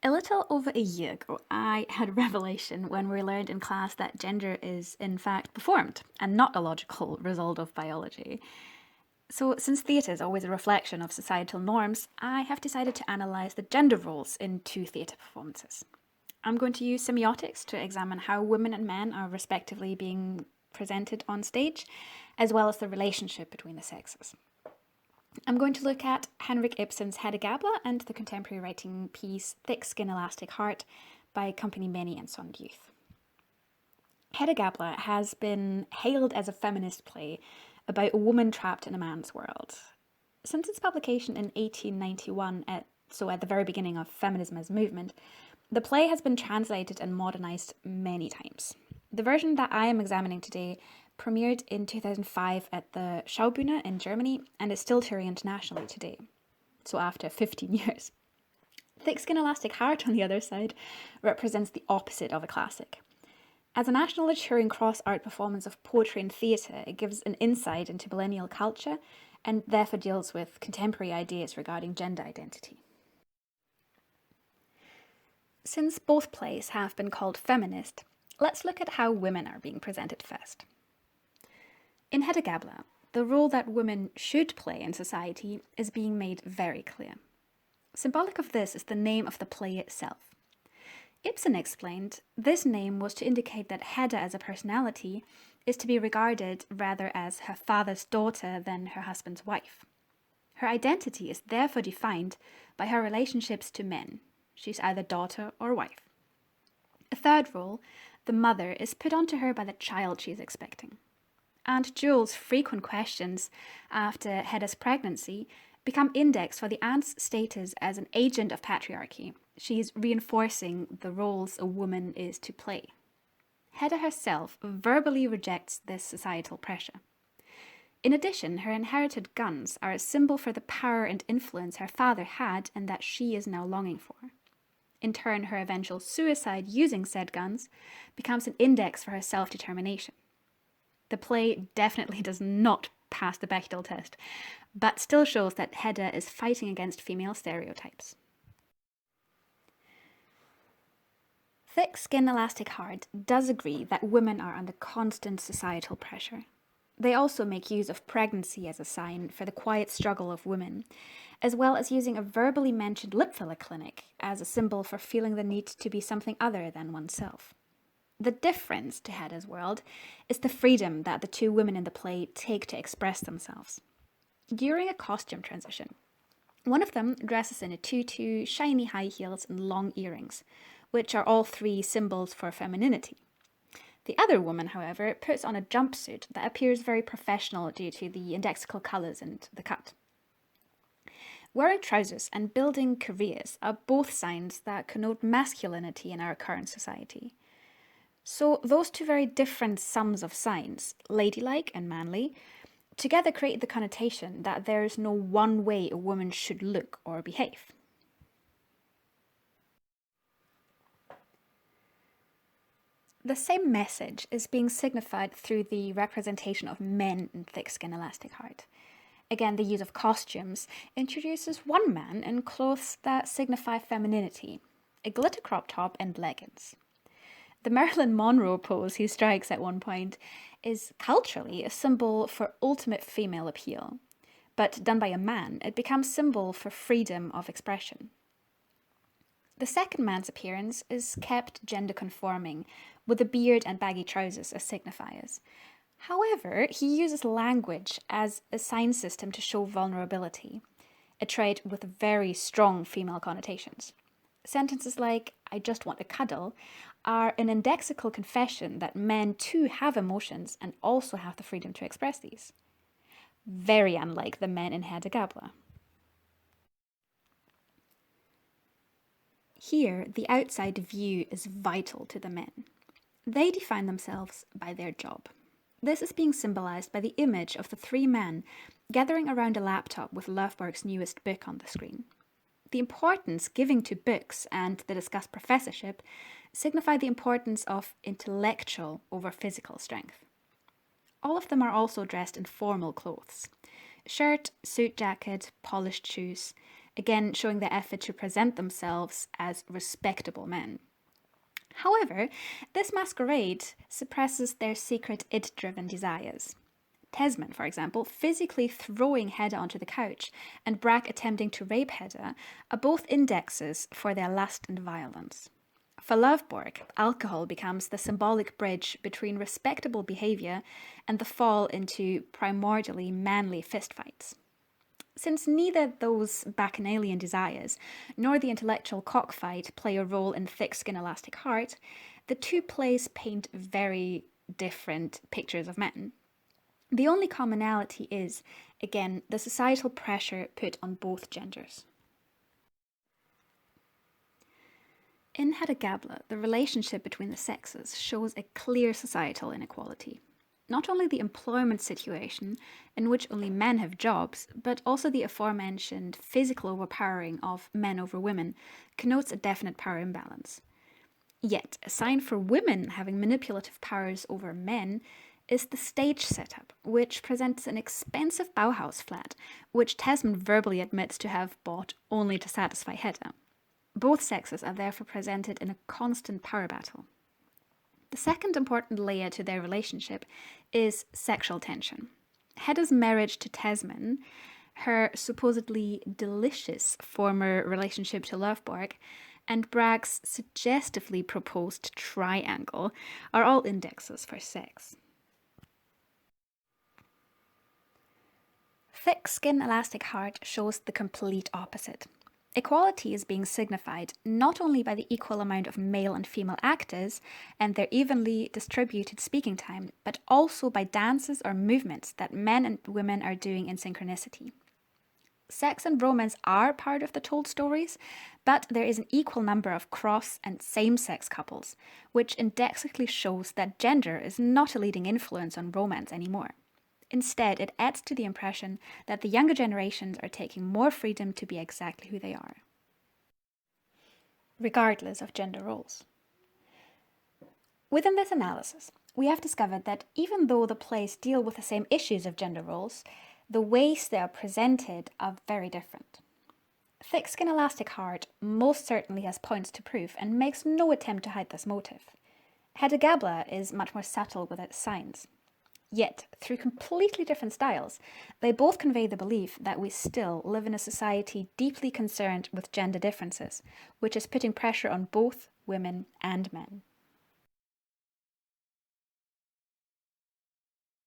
A little over a year ago, I had a revelation when we learned in class that gender is, in fact, performed and not a logical result of biology. So, since theatre is always a reflection of societal norms, I have decided to analyse the gender roles in two theatre performances. I'm going to use semiotics to examine how women and men are respectively being presented on stage, as well as the relationship between the sexes. I'm going to look at Henrik Ibsen's Hedda Gabler and the contemporary writing piece Thick Skin Elastic Heart by Company Many and Son Youth. Hedda Gabler has been hailed as a feminist play about a woman trapped in a man's world. Since its publication in 1891, at the very beginning of feminism as a movement, the play has been translated and modernized many times. The version that I am examining today premiered in 2005 at the Schaubühne in Germany and is still touring internationally today, so after 15 years. Thick Skin Elastic Heart, on the other side, represents the opposite of a classic. As a nationally touring cross-art performance of poetry and theatre, it gives an insight into millennial culture and therefore deals with contemporary ideas regarding gender identity. Since both plays have been called feminist, let's look at how women are being presented first. In Hedda Gabler, the role that women should play in society is being made very clear. Symbolic of this is the name of the play itself. Ibsen explained this name was to indicate that Hedda as a personality is to be regarded rather as her father's daughter than her husband's wife. Her identity is therefore defined by her relationships to men. She's either daughter or wife. A third role, the mother, is put onto her by the child she is expecting. And Jules' frequent questions after Hedda's pregnancy become index for the aunt's status as an agent of patriarchy. She's reinforcing the roles a woman is to play. Hedda herself verbally rejects this societal pressure. In addition, her inherited guns are a symbol for the power and influence her father had and that she is now longing for. In turn, her eventual suicide using said guns becomes an index for her self-determination. The play definitely does not pass the Bechdel test, but still shows that Hedda is fighting against female stereotypes. Thick Skin Elastic Heart does agree that women are under constant societal pressure. They also make use of pregnancy as a sign for the quiet struggle of women, as well as using a verbally mentioned lip filler clinic as a symbol for feeling the need to be something other than oneself. The difference to Hedda's world is the freedom that the two women in the play take to express themselves. During a costume transition, one of them dresses in a tutu, shiny high heels, and long earrings, which are all three symbols for femininity. The other woman, however, puts on a jumpsuit that appears very professional due to the indexical colours and the cut. Wearing trousers and building careers are both signs that connote masculinity in our current society. So those two very different sums of signs, ladylike and manly, together create the connotation that there is no one way a woman should look or behave. The same message is being signified through the representation of men in Thick Skin Elastic Heart. Again, the use of costumes introduces one man in clothes that signify femininity, a glitter crop top and leggings. The Marilyn Monroe pose he strikes at one point is culturally a symbol for ultimate female appeal, but done by a man, it becomes symbol for freedom of expression. The second man's appearance is kept gender conforming, with a beard and baggy trousers as signifiers. However, he uses language as a sign system to show vulnerability, a trait with very strong female connotations. Sentences like, "I just want a cuddle," are an indexical confession that men too have emotions and also have the freedom to express these. Very unlike the men in Hedda Gabler. Here, the outside view is vital to the men. They define themselves by their job. This is being symbolized by the image of the three men gathering around a laptop with Löfberg's newest book on the screen. The importance given to books and the discussed professorship signify the importance of intellectual over physical strength. All of them are also dressed in formal clothes. Shirt, suit jacket, polished shoes, again showing their effort to present themselves as respectable men. However, this masquerade suppresses their secret id-driven desires. Tesman, for example, physically throwing Hedda onto the couch, and Brack attempting to rape Hedda are both indexes for their lust and violence. For Lovborg, alcohol becomes the symbolic bridge between respectable behaviour and the fall into primordially manly fistfights. Since neither those bacchanalian desires nor the intellectual cockfight play a role in Thick Skin Elastic Heart, the two plays paint very different pictures of men. The only commonality is, again, the societal pressure put on both genders. In Hedda Gabler, the relationship between the sexes shows a clear societal inequality. Not only the employment situation, in which only men have jobs, but also the aforementioned physical overpowering of men over women connotes a definite power imbalance. Yet, a sign for women having manipulative powers over men is the stage setup, which presents an expensive Bauhaus flat, which Tesman verbally admits to have bought only to satisfy Hedda. Both sexes are therefore presented in a constant power battle. The second important layer to their relationship is sexual tension. Hedda's marriage to Tesman, her supposedly delicious former relationship to Lovborg, and Bragg's suggestively proposed triangle are all indexes for sex. Thick Skin Elastic Heart shows the complete opposite. Equality is being signified not only by the equal amount of male and female actors and their evenly distributed speaking time, but also by dances or movements that men and women are doing in synchronicity. Sex and romance are part of the told stories, but there is an equal number of cross and same-sex couples, which indexically shows that gender is not a leading influence on romance anymore. Instead, it adds to the impression that the younger generations are taking more freedom to be exactly who they are, regardless of gender roles. Within this analysis, we have discovered that even though the plays deal with the same issues of gender roles, the ways they are presented are very different. Thick Skin Elastic Heart most certainly has points to prove and makes no attempt to hide this motive. Hedda Gabler is much more subtle with its signs. Yet, through completely different styles, they both convey the belief that we still live in a society deeply concerned with gender differences, which is putting pressure on both women and men.